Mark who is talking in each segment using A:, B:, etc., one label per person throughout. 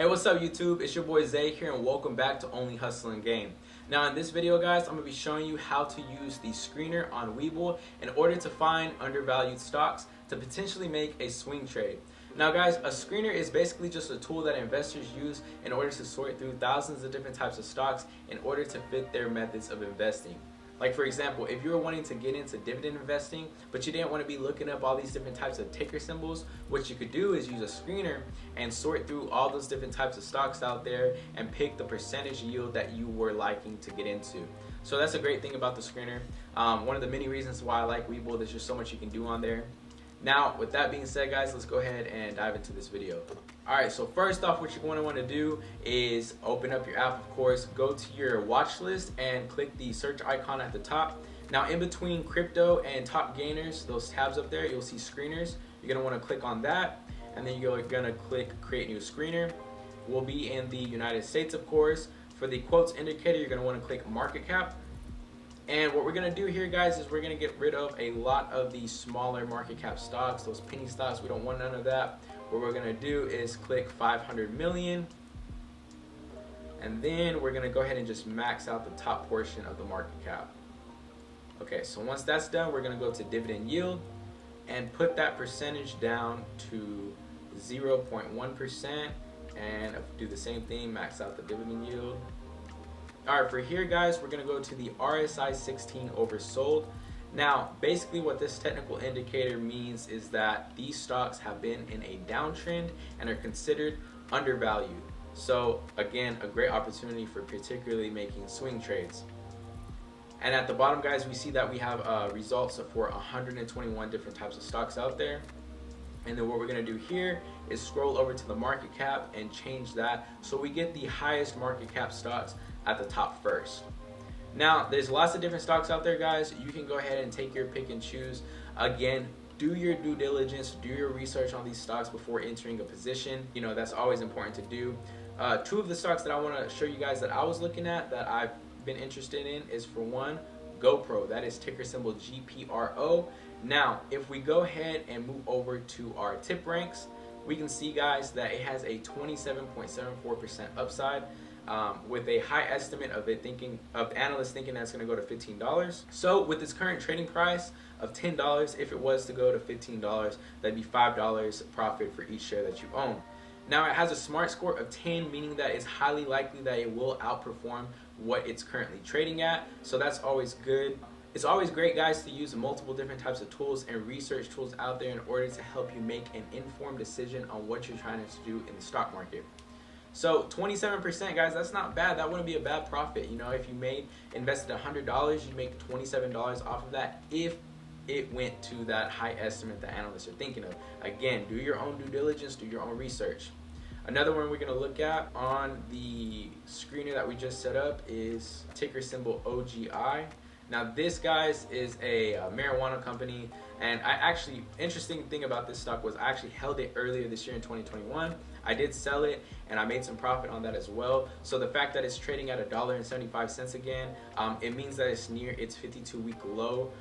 A: Hey, what's up YouTube? It's your boy Zay here and welcome back to Only Hustle and Game. Now in this video guys, I'm going to be showing you how to use the screener on Webull in order to find undervalued stocks to potentially make a swing trade. Now guys, a screener is basically just a tool that investors use in order to sort through thousands of different types of stocks in order to fit their methods of investing. Like for example, if you were wanting to get into dividend investing, but you didn't want to be looking up all these different types of ticker symbols, what you could do is use a screener and sort through all those different types of stocks out there and pick the percentage yield that you were liking to get into. So that's a great thing about the screener. One of the many reasons why I like Webull, there's just so much you can do on there. Now, with that being said, guys, let's go ahead and dive into this video. Alright, so first off, what you're going to want to do is open up your app, of course, go to your watch list and click the search icon at the top. Now, in between crypto and top gainers, those tabs up there, you'll see screeners. You're going to want to click on that, and then you're going to click create new screener. We'll be in the United States, of course. For the quotes indicator, you're going to want to click market cap. And what we're going to do here, guys, is we're going to get rid of a lot of the smaller market cap stocks, those penny stocks. We don't want none of that. What we're going to do is click 500 million. And then we're going to go ahead and just max out the top portion of the market cap. Okay, so once that's done, we're going to go to dividend yield and put that percentage down to 0.1%. And do the same thing, max out the dividend yield. Alright, for here guys, we're going to go to the RSI 16 oversold. Now, basically what this technical indicator means is that these stocks have been in a downtrend and are considered undervalued. So again, a great opportunity for particularly making swing trades. And at the bottom guys, we see that we have results for 121 different types of stocks out there. And then what we're going to do here is scroll over to the market cap and change that so we get the highest market cap stocks at the top first. Now, there's lots of different stocks out there, guys. You can go ahead and take your pick and choose. Again, do your due diligence, do your research on these stocks before entering a position. You know, that's always important to do. Two of the stocks that I want to show you guys that I was looking at that I've been interested in is, for one, Gopro. That is ticker symbol GPRO. Now, if we go ahead and move over to our tip ranks, we can see, guys, that it has a 27.74% upside. With a high estimate of analysts thinking that's going to go to $15. So with its current trading price of $10, if it was to go to $15, that'd be $5 profit for each share that you own. Now it has a smart score of 10, meaning that it's highly likely that it will outperform what it's currently trading at. So that's always good. It's always great, guys, to use multiple different types of tools and research tools out there in order to help you make an informed decision on what you're trying to do in the stock market. So 27%, guys, that's not bad. That wouldn't be a bad profit. You know, if you invested $100, you make $27 off of that if it went to that high estimate that analysts are thinking of. Again, do your own due diligence, do your own research. Another one we're going to look at on the screener that we just set up is ticker symbol OGI. Now this, guys, is a marijuana company, and interesting thing about this stock was I actually held it earlier this year in 2021. I did sell it and I made some profit on that as well. So the fact that it's trading at $1.75 again, it means that it's near its 52-week low.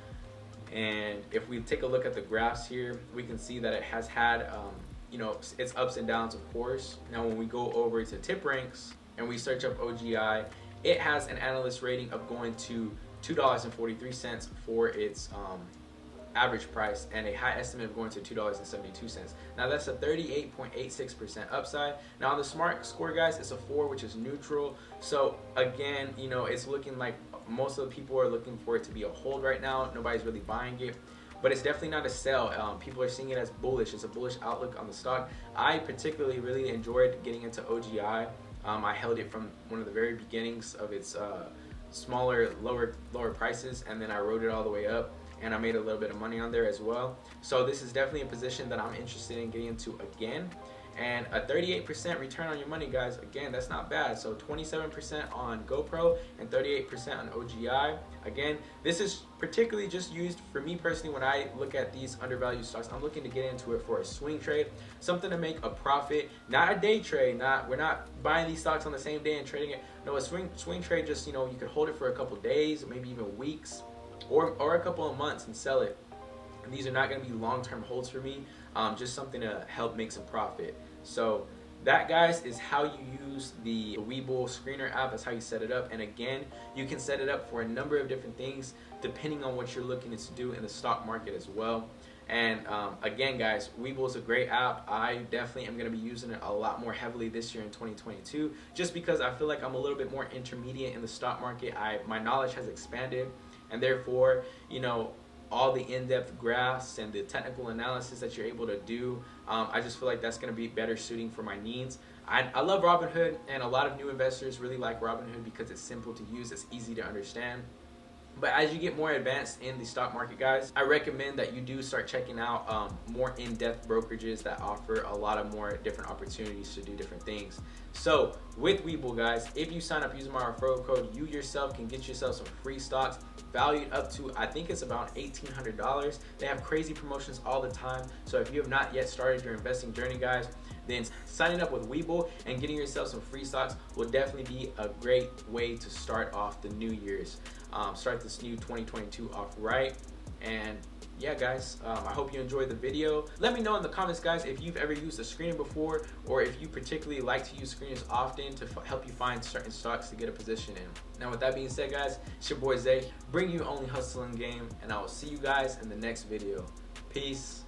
A: And if we take a look at the graphs here, we can see that it has had its ups and downs, of course. Now when we go over to tip ranks and we search up OGI, it has an analyst rating of going to $2.43 for its average price and a high estimate of going to $2.72. Now that's a 38.86% upside. Now on the smart score, guys, it's a 4, which is neutral. So again, you know, it's looking like most of the people are looking for it to be a hold right now. Nobody's really buying it, but it's definitely not a sell. People are seeing it as bullish. It's a bullish outlook on the stock. I particularly really enjoyed getting into OGI. I held it from one of the very beginnings of its smaller, lower prices, and then I rode it all the way up, and I made a little bit of money on there as well. So this is definitely a position that I'm interested in getting into again. And a 38% return on your money, guys, again, that's not bad. So 27% on Gopro and 38% on OGI. Again, this is particularly just used for me personally when I look at these undervalued stocks. I'm looking to get into it for a swing trade, something to make a profit, not a day trade. We're not buying these stocks on the same day and trading it. No, a swing trade, just, you know, you could hold it for a couple days, maybe even weeks, or a couple of months and sell it. And these are not going to be long-term holds for me, just something to help make some profit. So that, guys, is how you use the Webull screener app. That's how you set it up. And again, you can set it up for a number of different things depending on what you're looking to do in the stock market as well. And again, guys, Webull is a great app. I definitely am going to be using it a lot more heavily this year in 2022, just because I feel like I'm a little bit more intermediate in the stock market. My knowledge has expanded, and therefore, you know, all the in-depth graphs and the technical analysis that you're able to do, I just feel like that's going to be better suiting for my needs. I love Robinhood, and a lot of new investors really like Robinhood because it's simple to use, it's easy to understand. But as you get more advanced in the stock market, guys, I recommend that you do start checking out more in-depth brokerages that offer a lot of more different opportunities to do different things. So with Webull, guys, if you sign up using my referral code, you yourself can get yourself some free stocks valued up to, I think it's about $1,800. They have crazy promotions all the time. So if you have not yet started your investing journey, guys, then signing up with Webull and getting yourself some free stocks will definitely be a great way to start off the new year's. Start this new 2022 off right. And yeah, guys, I hope you enjoyed the video. Let me know in the comments, guys, if you've ever used a screener before, or if you particularly like to use screeners often to help you find certain stocks to get a position in. Now, with that being said, guys, it's your boy Zay, bring you Only Hustling Game, and I will see you guys in the next video. Peace.